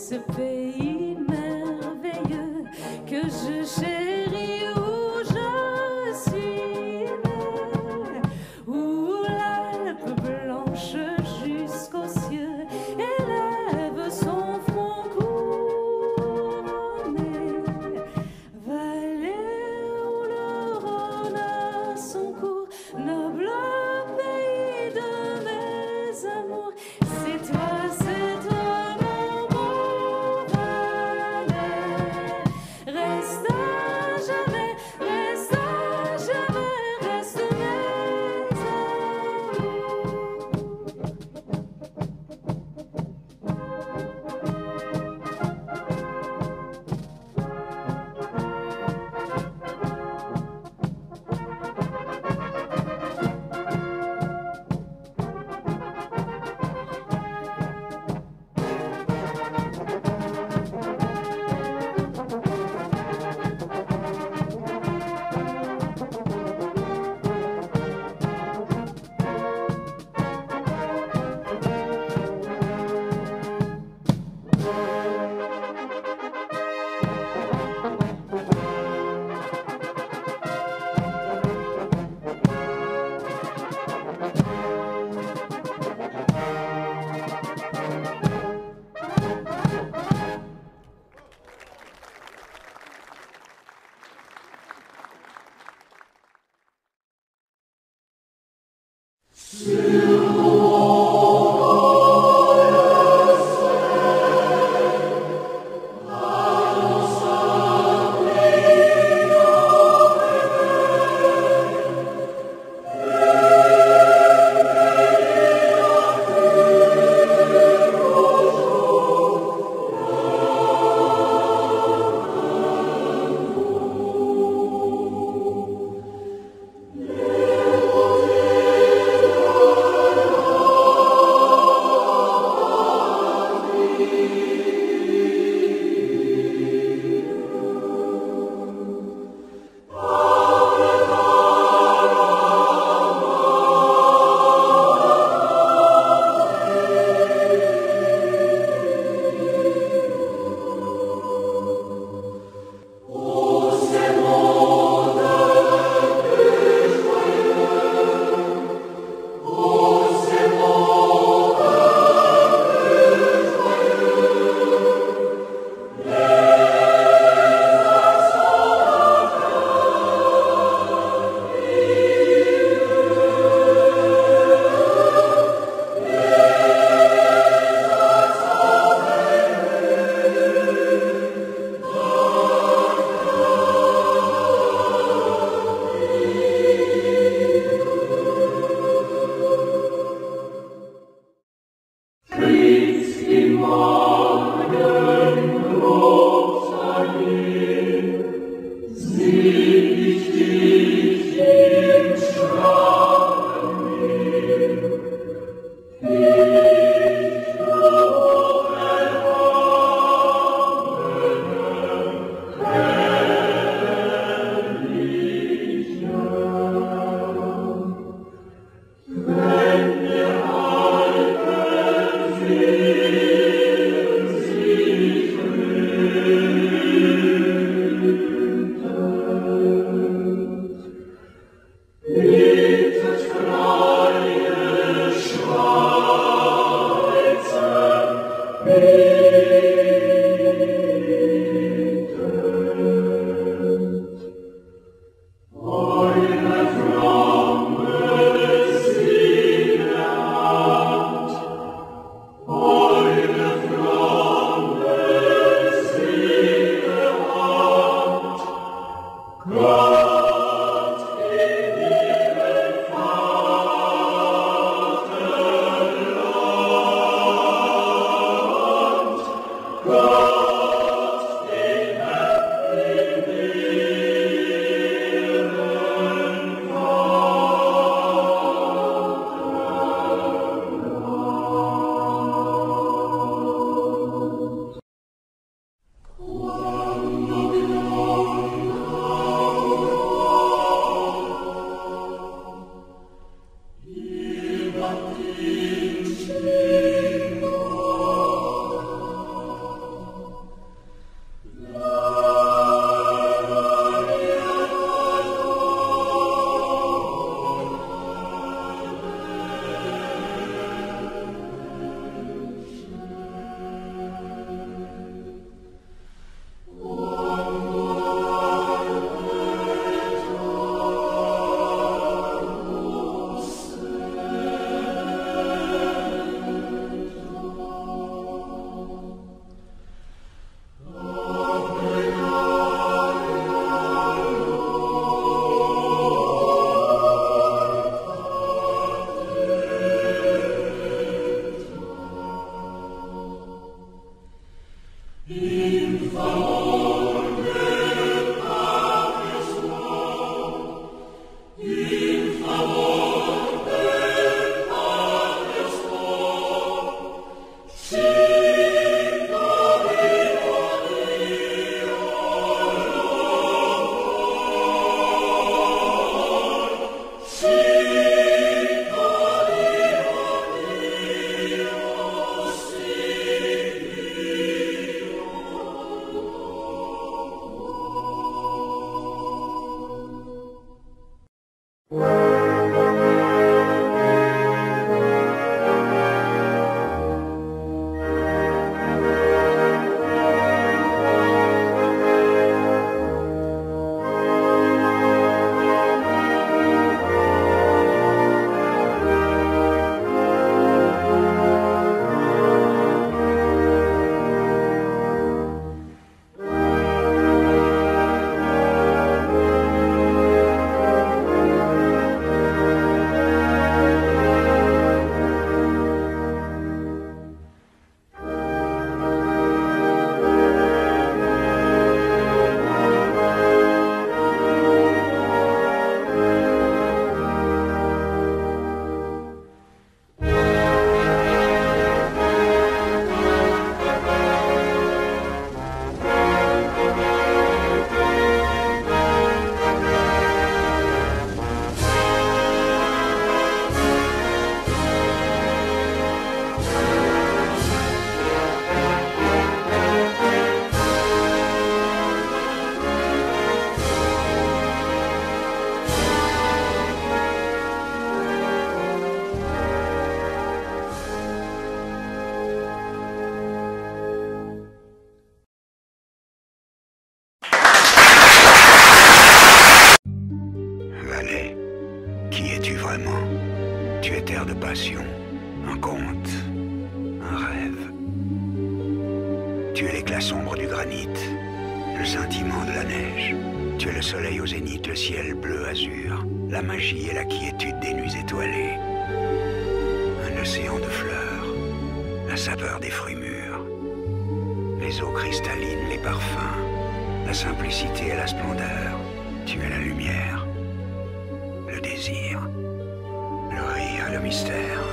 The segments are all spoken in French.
ce pays merveilleux que je chéris, où je suis née, où l'Alpe blanche jusqu'aux cieux élève son front couronné, vallée où le Rhône a son cours, noble pays de mes amours, c'est toi mon beau Valais. Reste à jamais, reste à jamais, reste mes Qui es-tu vraiment? Tu es terre de passion, un conte, un rêve. Tu es l'éclat sombre du granit, le scintillement de la neige. Tu es le soleil au zénith, le ciel bleu azur, la magie et la quiétude des nuits étoilées. Un océan de fleurs, la saveur des fruits mûrs, les eaux cristallines, les parfums, la simplicité et la splendeur. Tu es la lumière, le désir, le rire, le mystère.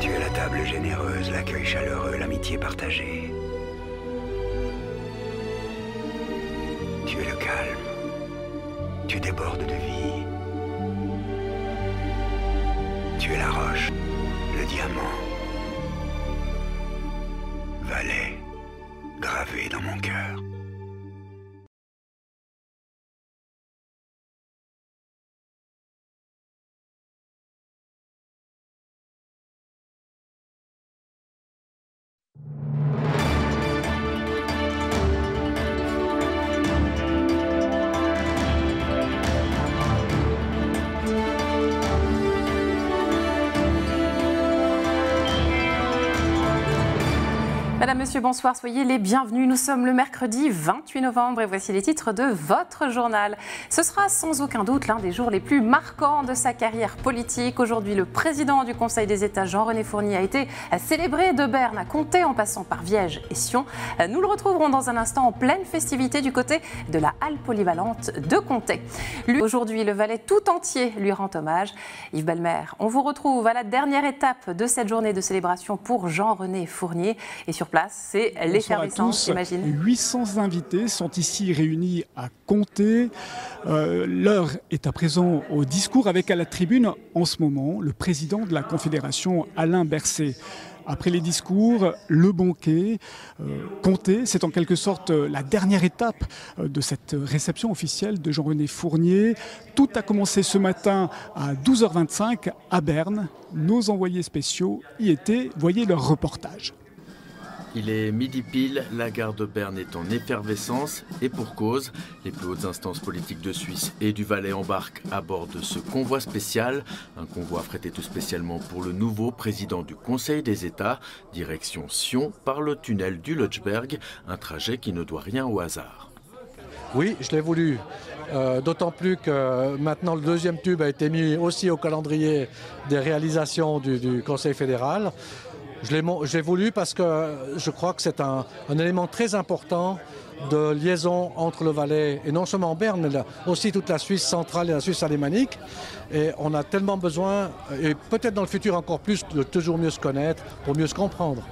Tu es la table généreuse, l'accueil chaleureux, l'amitié partagée. Tu es le calme, tu débordes de vie. Tu es la roche, le diamant. Valais, gravé dans mon cœur. Madame, Monsieur, bonsoir, soyez les bienvenus. Nous sommes le mercredi 28 novembre et voici les titres de votre journal. Ce sera sans aucun doute l'un des jours les plus marquants de sa carrière politique. Aujourd'hui, le président du Conseil des États, Jean-René Fournier, a été célébré de Berne à Comté en passant par Viège et Sion. Nous le retrouverons dans un instant en pleine festivité du côté de la halle polyvalente de Comté. Aujourd'hui, le Valais tout entier lui rend hommage. Yves Belmer, on vous retrouve à la dernière étape de cette journée de célébration pour Jean-René Fournier. Et sur place, c'est l'effervescence, j'imagine. 800 invités sont ici réunis à Comté. L'heure est à présent au discours avec à la tribune en ce moment le président de la Confédération, Alain Berset. Après les discours, le banquet, Comté, c'est en quelque sorte la dernière étape de cette réception officielle de Jean-René Fournier. Tout a commencé ce matin à 12h25 à Berne. Nos envoyés spéciaux y étaient, voyez leur reportage. Il est midi pile, la gare de Berne est en effervescence et pour cause, les plus hautes instances politiques de Suisse et du Valais embarquent à bord de ce convoi spécial, un convoi affrété tout spécialement pour le nouveau président du Conseil des États, direction Sion par le tunnel du Lötschberg, un trajet qui ne doit rien au hasard. Oui, je l'ai voulu, d'autant plus que maintenant le deuxième tube a été mis aussi au calendrier des réalisations du Conseil fédéral. Je l'ai voulu parce que je crois que c'est un élément très important de liaison entre le Valais et non seulement Berne, mais aussi toute la Suisse centrale et la Suisse alémanique. Et on a tellement besoin, et peut-être dans le futur encore plus, de toujours mieux se connaître pour mieux se comprendre.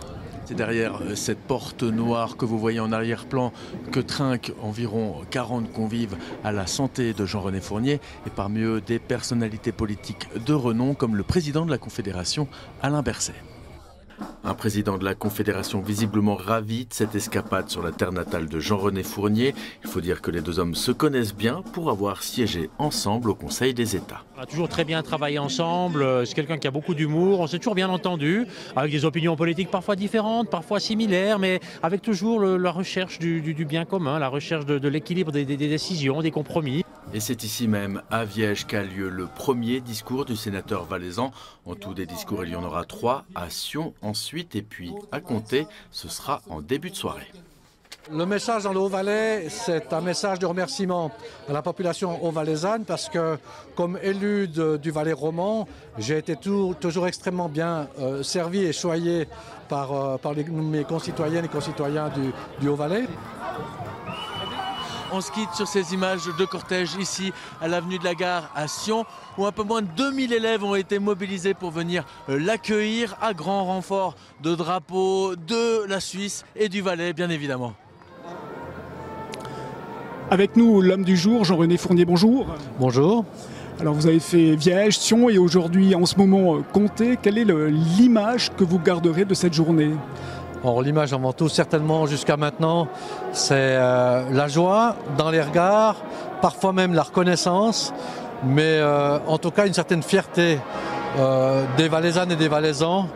C'est derrière cette porte noire que vous voyez en arrière-plan que trinquent environ 40 convives à la santé de Jean-René Fournier et parmi eux des personnalités politiques de renom comme le président de la Confédération, Alain Berset. Un président de la Confédération visiblement ravi de cette escapade sur la terre natale de Jean-René Fournier. Il faut dire que les deux hommes se connaissent bien pour avoir siégé ensemble au Conseil des États. On a toujours très bien travaillé ensemble, c'est quelqu'un qui a beaucoup d'humour, on s'est toujours bien entendu, avec des opinions politiques parfois différentes, parfois similaires, mais avec toujours la recherche du bien commun, la recherche de l'équilibre des décisions, des compromis. Et c'est ici même, à Viège, qu'a lieu le premier discours du sénateur valaisan. En tout, des discours, il y en aura 3 à Sion ensuite, et puis à Comté, ce sera en début de soirée. Le message dans le Haut-Valais, c'est un message de remerciement à la population haut-valaisanne parce que, comme élu du Valais roman, j'ai été toujours extrêmement bien servi et choyé par mes concitoyennes et concitoyens du Haut-Valais. On se quitte sur ces images de cortège ici à l'avenue de la Gare à Sion où un peu moins de 2000 élèves ont été mobilisés pour venir l'accueillir à grand renfort de drapeaux de la Suisse et du Valais bien évidemment. Avec nous, l'homme du jour, Jean-René Fournier, bonjour. Bonjour. Alors vous avez fait Viège, Sion et aujourd'hui en ce moment Comté. Quelle est l'image que vous garderez de cette journée ? Alors, l'image avant tout, certainement jusqu'à maintenant, c'est la joie dans les regards, parfois même la reconnaissance, mais en tout cas une certaine fierté des Valaisannes et des Valaisans.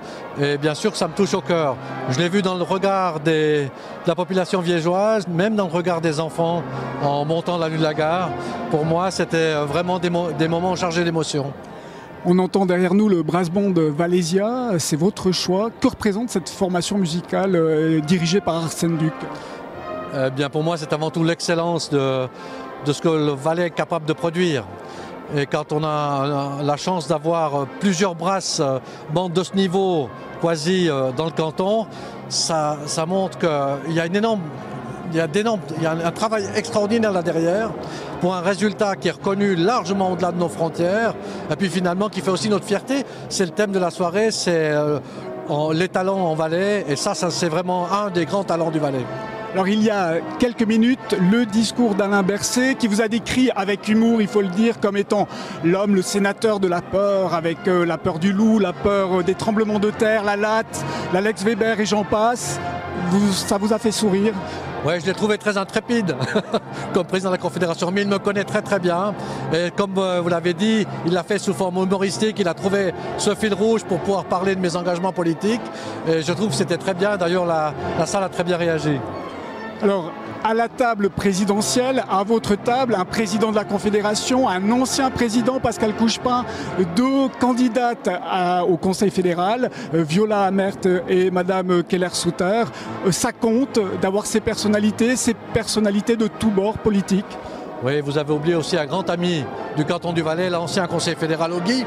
Et bien sûr que ça me touche au cœur. Je l'ai vu dans le regard de la population viégeoise, même dans le regard des enfants en montant la rue de la Gare. Pour moi, c'était vraiment des moments chargés d'émotions. On entend derrière nous le brass band Valésia, c'est votre choix. Que représente cette formation musicale dirigée par Arsène Duc ? Bien pour moi, c'est avant tout l'excellence de ce que le Valais est capable de produire. Et quand on a la chance d'avoir plusieurs brasses bandes de ce niveau quasi dans le canton, ça montre qu'il y a il y a un travail extraordinaire là derrière pour un résultat qui est reconnu largement au-delà de nos frontières et puis finalement qui fait aussi notre fierté. C'est le thème de la soirée, c'est les talents en Valais et ça c'est vraiment un des grands talents du Valais. Alors il y a quelques minutes, le discours d'Alain Berset qui vous a décrit avec humour, il faut le dire, comme étant l'homme, le sénateur de la peur, avec la peur du loup, la peur des tremblements de terre, la latte, l'Alex Weber et j'en passe. Ça vous a fait sourire ? Oui, je l'ai trouvé très intrépide comme président de la Confédération, mais il me connaît très très bien. Et comme vous l'avez dit, il l'a fait sous forme humoristique, il a trouvé ce fil rouge pour pouvoir parler de mes engagements politiques. Et je trouve que c'était très bien, d'ailleurs la salle a très bien réagi. Alors, à la table présidentielle, à votre table, un président de la Confédération, un ancien président, Pascal Couchepin, 2 candidates au Conseil fédéral, Viola Amert et Madame Keller-Souter. Ça compte d'avoir ces personnalités de tous bords politiques. Oui, vous avez oublié aussi un grand ami du canton du Valais, l'ancien Conseil fédéral Auguy,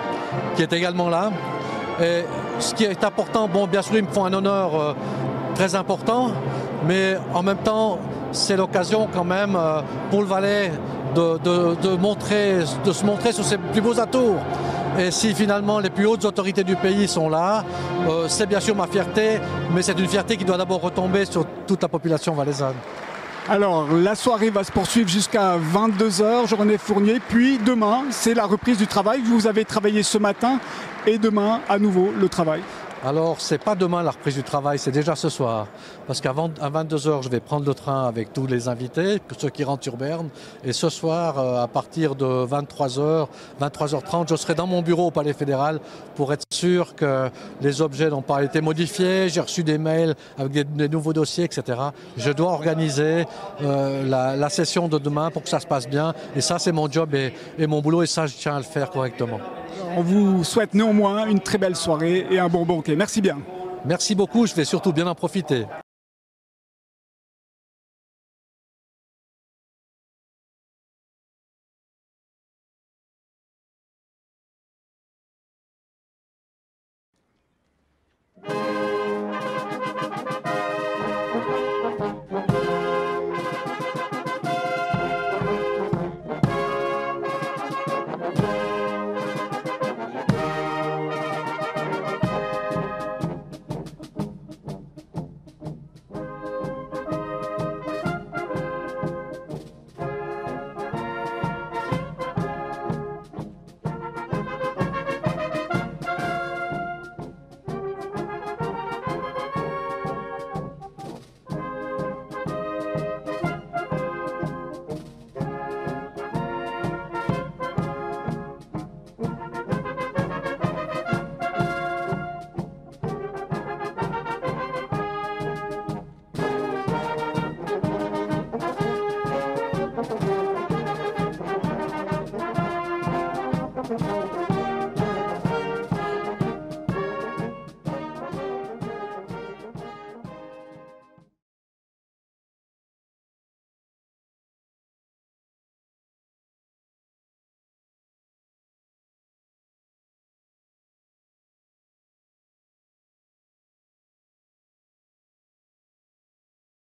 qui est également là. Et ce qui est important, bon, bien sûr, ils me font un honneur très important, mais en même temps, c'est l'occasion quand même pour le Valais de se montrer sur ses plus beaux atours. Et si finalement les plus hautes autorités du pays sont là, c'est bien sûr ma fierté, mais c'est une fierté qui doit d'abord retomber sur toute la population valaisanne. Alors, la soirée va se poursuivre jusqu'à 22h, Jean-René Fournier, puis demain, c'est la reprise du travail. Vous avez travaillé ce matin et demain, à nouveau, le travail. Alors, c'est pas demain la reprise du travail, c'est déjà ce soir. Parce qu'à 22h, je vais prendre le train avec tous les invités, ceux qui rentrent sur Berne. Et ce soir, à partir de 23h, 23h30, je serai dans mon bureau au Palais fédéral pour être sûr que les objets n'ont pas été modifiés. J'ai reçu des mails avec des nouveaux dossiers, etc. Je dois organiser la session de demain pour que ça se passe bien. Et ça, c'est mon job et mon boulot. Et ça, je tiens à le faire correctement. On vous souhaite néanmoins une très belle soirée et un bon banquet. Merci bien. Merci beaucoup, je vais surtout bien en profiter.